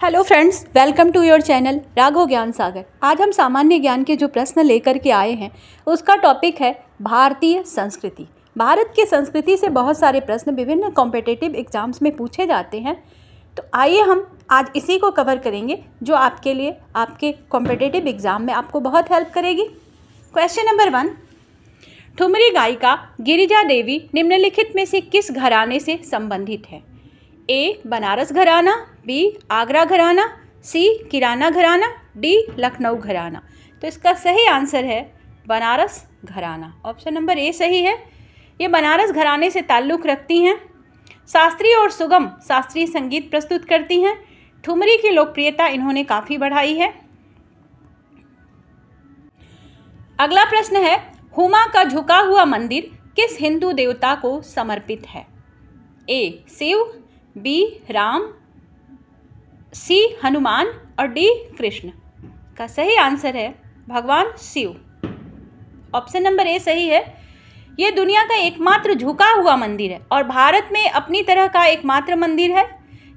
Hello friends, welcome to your channel Raghav Gyan Sagar. आज हम सामान्य ज्ञान के जो प्रश्न लेकर के आए हैं उसका टॉपिक है भारतीय संस्कृति। भारत की संस्कृति से बहुत सारे प्रश्न विभिन्न कॉम्पिटिटिव एग्जाम्स में पूछे जाते हैं, तो आइए हम आज इसी को कवर करेंगे जो आपके लिए आपके कॉम्पिटिटिव एग्जाम में आपको बहुत हेल्प करेगी। क्वेश्चन नंबर 1, ठुमरी गायिका गिरिजा देवी निम्नलिखित में से किस घराने से संबंधित है? ए बनारस घराना, बी आगरा घराना, सी किराना घराना, डी लखनऊ घराना। तो इसका सही आंसर है बनारस घराना। ऑप्शन नंबर ए सही है। ये बनारस घराने से ताल्लुक़ रखती हैं। शास्त्रीय और सुगम शास्त्रीय संगीत प्रस्तुत करती हैं। ठुमरी की लोकप्रियता इन्होंने काफ़ी बढ़ाई है। अगला प्रश्न है, हुमा का झुका हुआ मंदिर किस हिंदू देवता को समर्पित है? ए शिव, बी राम, सी हनुमान और डी कृष्ण। का सही आंसर है भगवान शिव। ऑप्शन नंबर ए सही है। यह दुनिया का एकमात्र झुका हुआ मंदिर है और भारत में अपनी तरह का एकमात्र मंदिर है।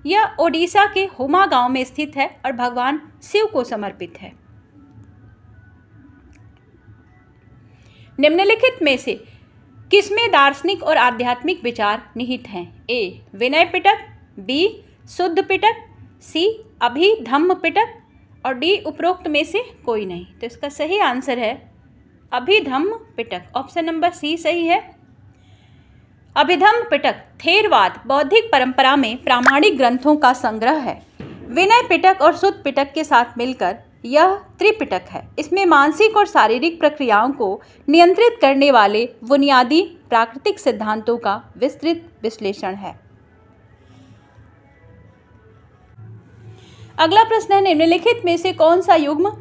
यह ओडिशा के हुमा गांव में स्थित है और भगवान शिव को समर्पित है। निम्नलिखित में से किसमें दार्शनिक और आध्यात्मिक विचार निहित हैं? ए विनय पिटक, बी शुद्ध पिटक, सी अभिधम्म पिटक और डी उपरोक्त में से कोई नहीं। तो इसका सही आंसर है अभिधम्म पिटक। ऑप्शन नंबर सी सही है। अभिधम्म पिटक थेरवाद बौद्धिक परंपरा में प्रामाणिक ग्रंथों का संग्रह है। विनय पिटक और शुद्ध पिटक के साथ मिलकर यह त्रिपिटक है। इसमें मानसिक और शारीरिक प्रक्रियाओं को नियंत्रित करने वाले बुनियादी प्राकृतिक सिद्धांतों का विस्तृत विश्लेषण है। अगला प्रश्न है, निम्नलिखित में से कौन सा युग्म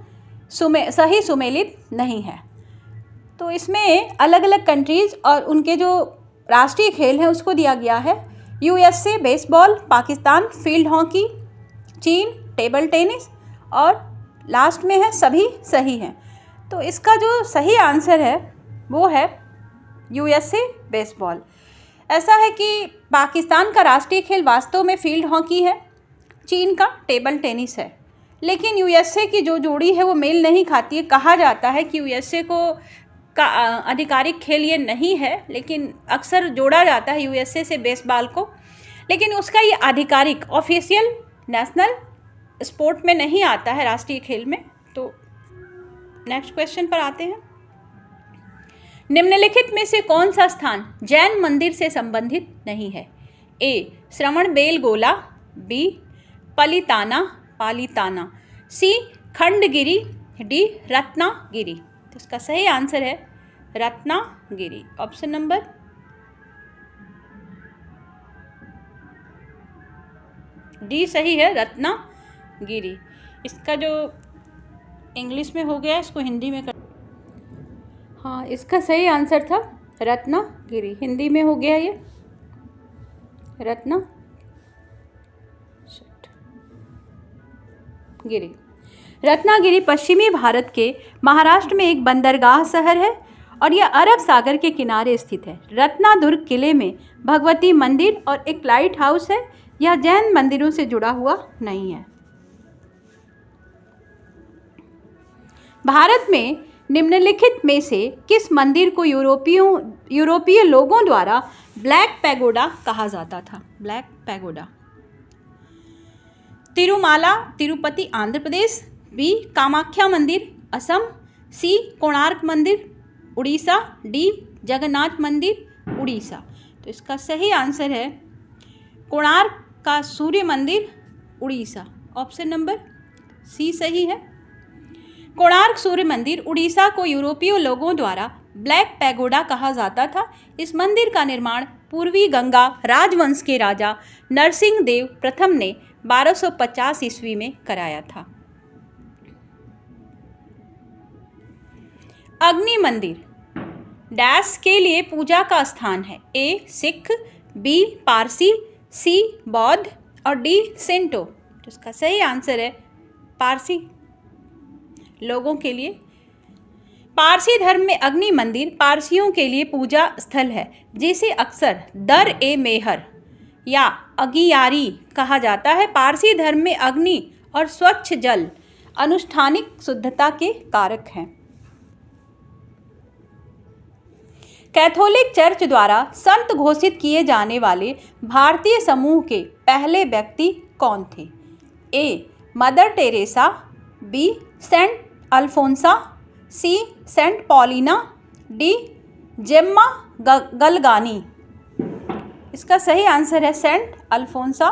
सही सुमेलित नहीं है? तो इसमें अलग अलग कंट्रीज और उनके जो राष्ट्रीय खेल हैं उसको दिया गया है। USA baseball, Pakistan field hockey, चीन टेबल टेनिस और लास्ट में है सभी सही हैं। तो इसका जो सही आंसर है वो है यूएसए बेसबॉल। ऐसा है कि पाकिस्तान का राष्ट्रीय खेल वास्तव में फील्ड हॉकी है, चीन का टेबल टेनिस है, लेकिन यूएसए की जो जोड़ी है वो मेल नहीं खाती है। कहा जाता है कि यूएसए को का आधिकारिक खेल ये नहीं है, लेकिन अक्सर जोड़ा जाता है यूएसए से बेसबॉल को, लेकिन उसका ये आधिकारिक ऑफिशियल नेशनल स्पोर्ट में नहीं आता है, राष्ट्रीय खेल में। तो नेक्स्ट क्वेश्चन पर आते हैं। निम्नलिखित में से कौन सा स्थान जैन मंदिर से संबंधित नहीं है? ए श्रवणबेलगोला, बी पालिताना, सी खंडगिरी, डी रत्नागिरी। तो इसका सही आंसर है रत्नागिरी। ऑप्शन नंबर डी सही है, रत्नागिरी। इसका जो इंग्लिश में हो गया इसको हिंदी में कर, हाँ इसका सही आंसर था रत्नागिरी। हिंदी में हो गया ये रत्नागिरी पश्चिमी भारत के महाराष्ट्र में एक बंदरगाह शहर है और यह अरब सागर के किनारे स्थित है। रत्नादुर्ग किले में भगवती मंदिर और एक लाइट हाउस है। यह जैन मंदिरों से जुड़ा हुआ नहीं है। भारत में निम्नलिखित में से किस मंदिर को यूरोपीय लोगों द्वारा ब्लैक पैगोडा कहा जाता था? Black pagoda. Tirumala Tirupati Andhra Pradesh, B Kamakhya मंदिर असम, सी कोणार्क मंदिर उड़ीसा, डी जगन्नाथ मंदिर उड़ीसा। तो इसका सही आंसर है कोणार्क का सूर्य मंदिर उड़ीसा। ऑप्शन नंबर सी सही है। कोणार्क सूर्य मंदिर उड़ीसा को यूरोपीय लोगों द्वारा ब्लैक पैगोडा कहा जाता था। इस मंदिर का निर्माण पूर्वी गंगा राजवंश के राजा नरसिंह देव प्रथम ने 1250 ईस्वी में कराया था। अग्नि मंदिर डैश के लिए पूजा का स्थान है? ए सिख, बी पारसी, सी बौद्ध और डी सिंटो। तो इसका सही आंसर है पारसी लोगों के लिए। पारसी धर्म में अग्नि मंदिर पारसियों के लिए पूजा स्थल है, जिसे अक्सर दर ए मेहर या अगियारी कहा जाता है। पारसी धर्म में अग्नि और स्वच्छ जल अनुष्ठानिक शुद्धता के कारक हैं। कैथोलिक चर्च द्वारा संत घोषित किए जाने वाले भारतीय समूह के पहले व्यक्ति कौन थे? A. Mother Teresa, B. Saint Alphonsa, C. Saint Paulina, D. Gemma Galgani. इसका सही आंसर है Saint Alphonsa.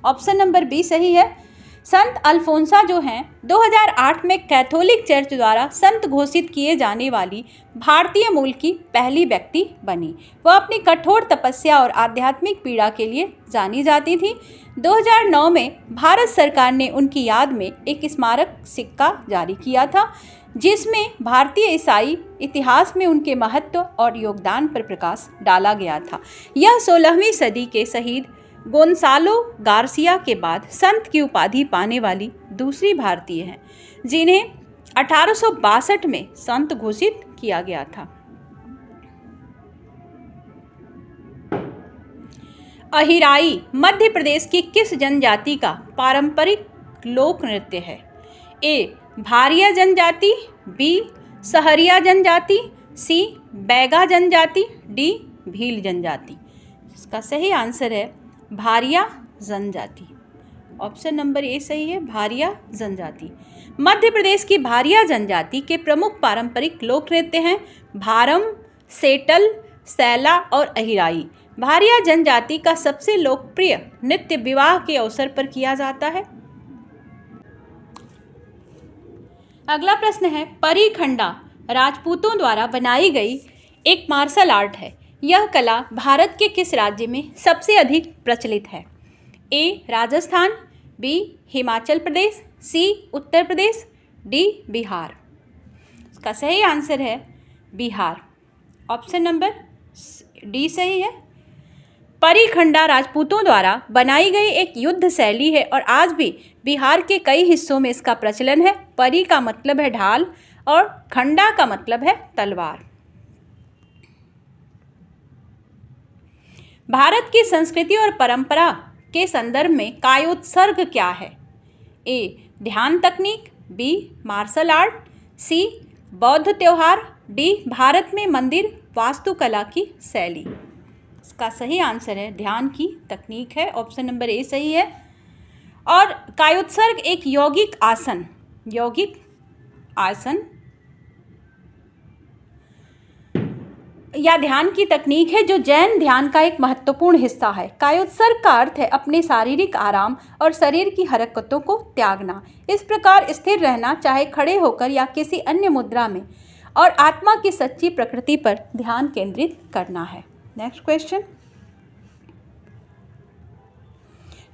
Option number B सही है। संत अल्फोंसा जो हैं 2008 में कैथोलिक चर्च द्वारा संत घोषित किए जाने वाली भारतीय मूल की पहली व्यक्ति बनी। वह अपनी कठोर तपस्या और आध्यात्मिक पीड़ा के लिए जानी जाती थी। 2009 में भारत सरकार ने उनकी याद में एक स्मारक सिक्का जारी किया था, जिसमें भारतीय ईसाई इतिहास में उनके महत्व और योगदान पर प्रकाश डाला गया था। यह 16वीं सदी के शहीद गोंसालो गार्सिया के बाद संत की उपाधि पाने वाली दूसरी भारतीय हैं, जिन्हें 1862 में संत घोषित किया गया था। अहिराई मध्य प्रदेश की किस जनजाति का पारंपरिक लोक नृत्य है? ए. भारिया जनजाति, बी. सहरिया जनजाति, सी. बैगा जनजाति, डी. भील जनजाति। इसका सही आंसर है भारिया जनजाति। ऑप्शन नंबर ए सही है, भारिया जनजाति। मध्य प्रदेश की भारिया जनजाति के प्रमुख पारंपरिक लोक नृत्य हैं भारम, सेटल, सैला और अहिराई। भारिया जनजाति का सबसे लोकप्रिय नृत्य विवाह के अवसर पर किया जाता है। अगला प्रश्न है, परीखंडा राजपूतों द्वारा बनाई गई एक मार्शल आर्ट है। यह कला भारत के किस राज्य में सबसे अधिक प्रचलित है? ए. राजस्थान, बी. हिमाचल प्रदेश, सी. उत्तर प्रदेश, डी. बिहार। इसका सही आंसर है बिहार। ऑप्शन नंबर डी सही है। परीखंडा राजपूतों द्वारा बनाई गई एक युद्ध शैली है और आज भी बिहार के कई हिस्सों में इसका प्रचलन है। परी का मतलब है ढाल और खंडा का मतलब है तलवार। भारत की संस्कृति और परंपरा के संदर्भ में कायोत्सर्ग क्या है? ए. ध्यान तकनीक, बी. मार्शल आर्ट, सी. बौद्ध त्योहार, डी. भारत में मंदिर वास्तुकला की शैली। इसका सही आंसर है ध्यान की तकनीक है। ऑप्शन नंबर ए सही है। और कायोत्सर्ग एक यौगिक आसन या ध्यान की तकनीक है जो जैन ध्यान का एक महत्वपूर्ण हिस्सा है। कायोत्सर्ग का अर्थ है अपने शारीरिक आराम और शरीर की हरकतों को त्यागना, इस प्रकार स्थिर रहना, चाहे खड़े होकर या किसी अन्य मुद्रा में, और आत्मा की सच्ची प्रकृति पर ध्यान केंद्रित करना है। नेक्स्ट क्वेश्चन,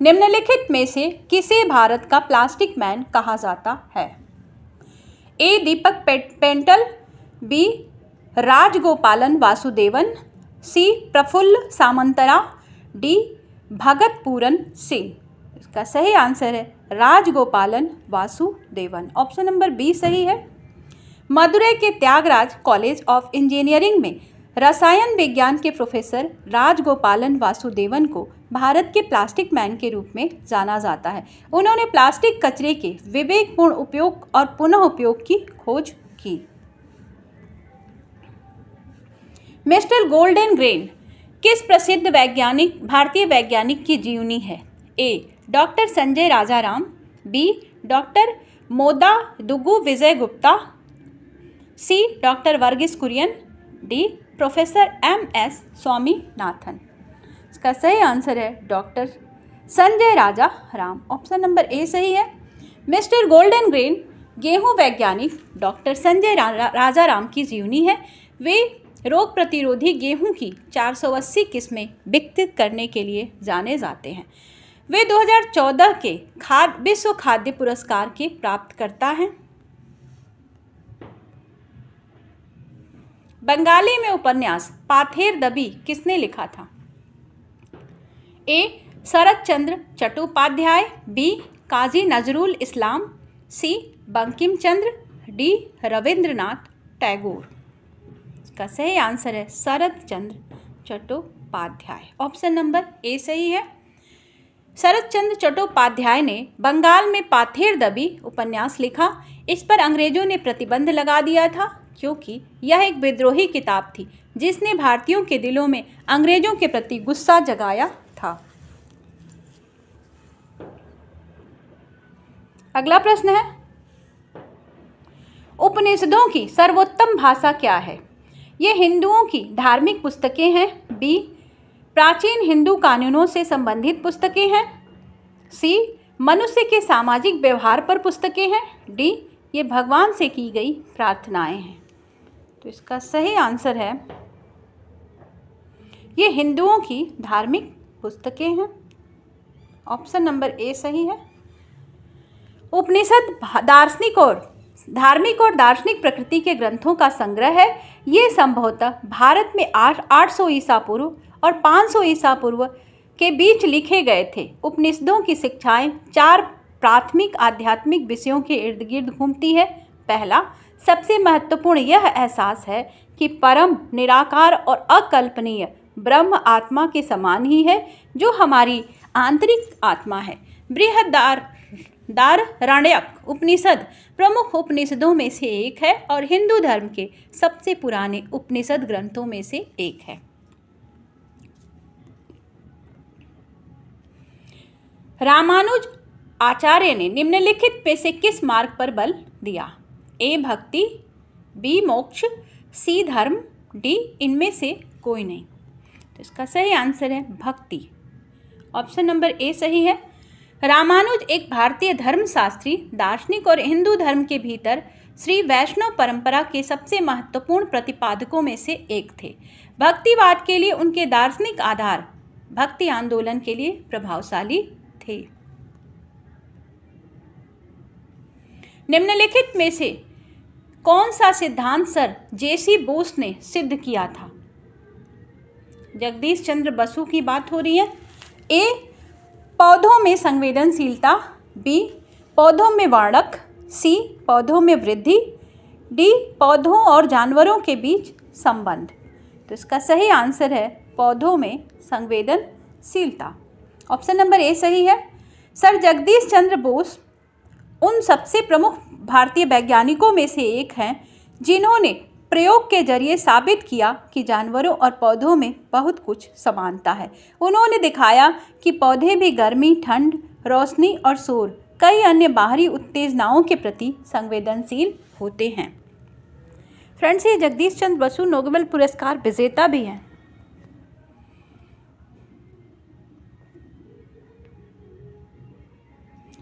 निम्नलिखित में से किसे भारत का प्लास्टिक मैन कहा जाता है? A. Deepak Pental, B. Rajagopalan Vasudevan, C. Praphulla Samantara, D. Bhagat Puran Singh. इसका सही आंसर है Rajagopalan Vasudevan. Option number B सही है। मदुरै के त्यागराज कॉलेज ऑफ इंजीनियरिंग में रसायन विज्ञान के प्रोफेसर राजगोपालन वासुदेवन को भारत के प्लास्टिक मैन के रूप में जाना जाता है। उन्होंने प्लास्टिक कचरे के विवेकपूर्ण उपयोग और पुनः उपयोग की खोज की। मिस्टर गोल्डन ग्रेन किस प्रसिद्ध भारतीय वैज्ञानिक की जीवनी है? A. Doctor Sanjay Rajaram, B. Doctor Modadugu Vijay Gupta, C. Doctor Verghese Kurien, D. Professor MS Swaminathan. इसका सही आंसर है doctor Sanjay Rajaram. Option number A सही है। मिस्टर गोल्डन ग्रेन गेहूं वैज्ञानिक डॉक्टर संजय राजाराम की जीवनी है। वे रोग प्रतिरोधी गेहूं की 480 किस्में विकसित करने के लिए जाने जाते हैं। वे 2014 के विश्व खाद्य पुरस्कार के प्राप्तकर्ता हैं। बंगाली में उपन्यास पाथेर दबी किसने लिखा था? ए. शरत चंद्र चट्टोपाध्याय, बी. काजी नजरुल इस्लाम, सी. बंकिम चंद्र, डी. रविंद्रनाथ टैगोर। इसका सही आंसर है शरत Chandra Chattopadhyay. Option number A सही है। शरत चंद्र चट्टोपाध्याय ने बंगाल में पाथेर दबी उपन्यास लिखा। इस पर अंग्रेजों ने प्रतिबंध लगा दिया था क्योंकि यह एक विद्रोही किताब थी जिसने भारतीयों के दिलों में अंग्रेजों के प्रति गुस्सा जगाया था। अगला प्रश्न है, उपनिषदों की सर्वोत्तम भाषा क्या है? ये हिंदुओं की धार्मिक पुस्तकें हैं। बी, प्राचीन हिंदू कानूनों से संबंधित पुस्तकें हैं। सी, मनुष्य के सामाजिक व्यवहार पर पुस्तकें हैं। डी, ये भगवान से की गई प्रार्थनाएं हैं। तो इसका सही आंसर है ये हिंदुओं की धार्मिक पुस्तकें हैं। ऑप्शन नंबर ए सही है। उपनिषद धार्मिक और दार्शनिक प्रकृति के ग्रंथों का संग्रह है। ये संभवतः भारत में 800 ईसा पूर्व और 500 ईसा पूर्व के बीच लिखे गए थे। उपनिषदों की शिक्षाएं 4 प्राथमिक आध्यात्मिक विषयों के इर्द गिर्द घूमती है। पहला, सबसे महत्वपूर्ण यह एहसास है कि परम, निराकार और अकल्पनीय ब्रह्म आत्मा के समान ही है जो हमारी आंतरिक आत्मा है। बृहदारण्यक उपनिषद प्रमुख उपनिषदों में से एक है और हिंदू धर्म के सबसे पुराने उपनिषद ग्रंथों में से एक है। रामानुज आचार्य ने निम्नलिखित में से किस मार्ग पर बल दिया? ए, भक्ति, बी, मोक्ष, सी, धर्म, डी, इनमें से कोई नहीं। तो इसका सही आंसर है भक्ति। ऑप्शन नंबर ए सही है। रामानुज एक भारतीय धर्मशास्त्री, दार्शनिक और हिंदू धर्म के भीतर श्री वैष्णव परंपरा के सबसे महत्वपूर्ण प्रतिपादकों में से एक थे। भक्तिवाद के लिए उनके दार्शनिक आधार भक्ति आंदोलन के लिए प्रभावशाली थे। निम्नलिखित में से कौन सा सिद्धांत सर जेसी बोस ने सिद्ध किया था? जगदीश चंद्र बसु की बात हो रही है। ए, पौधों में संवेदनशीलता। बी, पौधों में वर्णक। सी, पौधों में वृद्धि। डी, पौधों और जानवरों के बीच संबंध। तो इसका सही आंसर है पौधों में संवेदनशीलता। ऑप्शन नंबर ए सही है। सर जगदीश चंद्र बोस उन सबसे प्रमुख भारतीय वैज्ञानिकों में से एक हैं जिन्होंने प्रयोग के जरिए साबित किया कि जानवरों और पौधों में बहुत कुछ समानता है। उन्होंने दिखाया कि पौधे भी गर्मी, ठंड, रोशनी और शोर, कई अन्य बाहरी उत्तेजनाओं के प्रति संवेदनशील होते हैं। फ्रेंड्स, ये जगदीश चंद्र बसु नोबेल पुरस्कार विजेता भी हैं।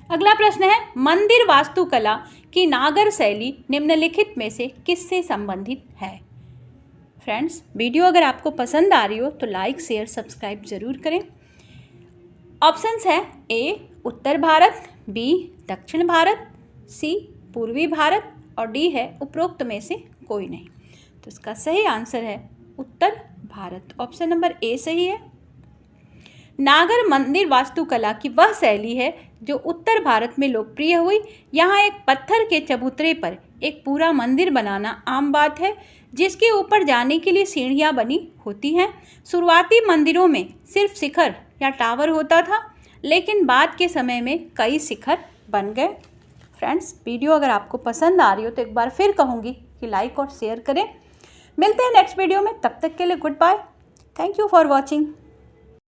अगला प्रश्न है, मंदिर वास्तुकला की नागर शैली निम्नलिखित में से किससे संबंधित है? फ्रेंड्स, वीडियो अगर आपको पसंद आ रही हो तो लाइक, शेयर, सब्सक्राइब जरूर करें। ऑप्शंस है ए, उत्तर भारत, बी, दक्षिण भारत, सी, पूर्वी भारत और डी है उपरोक्त में से कोई नहीं। तो इसका सही आंसर है उत्तर भारत। ऑप्शन नंबर ए सही है। नागर मंदिर वास्तुकला की वह शैली है जो उत्तर भारत में लोकप्रिय हुई। यहाँ एक पत्थर के चबूतरे पर एक पूरा मंदिर बनाना आम बात है, जिसके ऊपर जाने के लिए सीढ़ियाँ बनी होती हैं। शुरुआती मंदिरों में सिर्फ शिखर या टावर होता था, लेकिन बाद के समय में कई शिखर बन गए। फ्रेंड्स, वीडियो अगर आपको पसंद आ रही हो तो एक बार फिर कहूँगी कि लाइक और शेयर करें। मिलते हैं नेक्स्ट वीडियो में, तब तक के लिए good bye. Thank you for watching.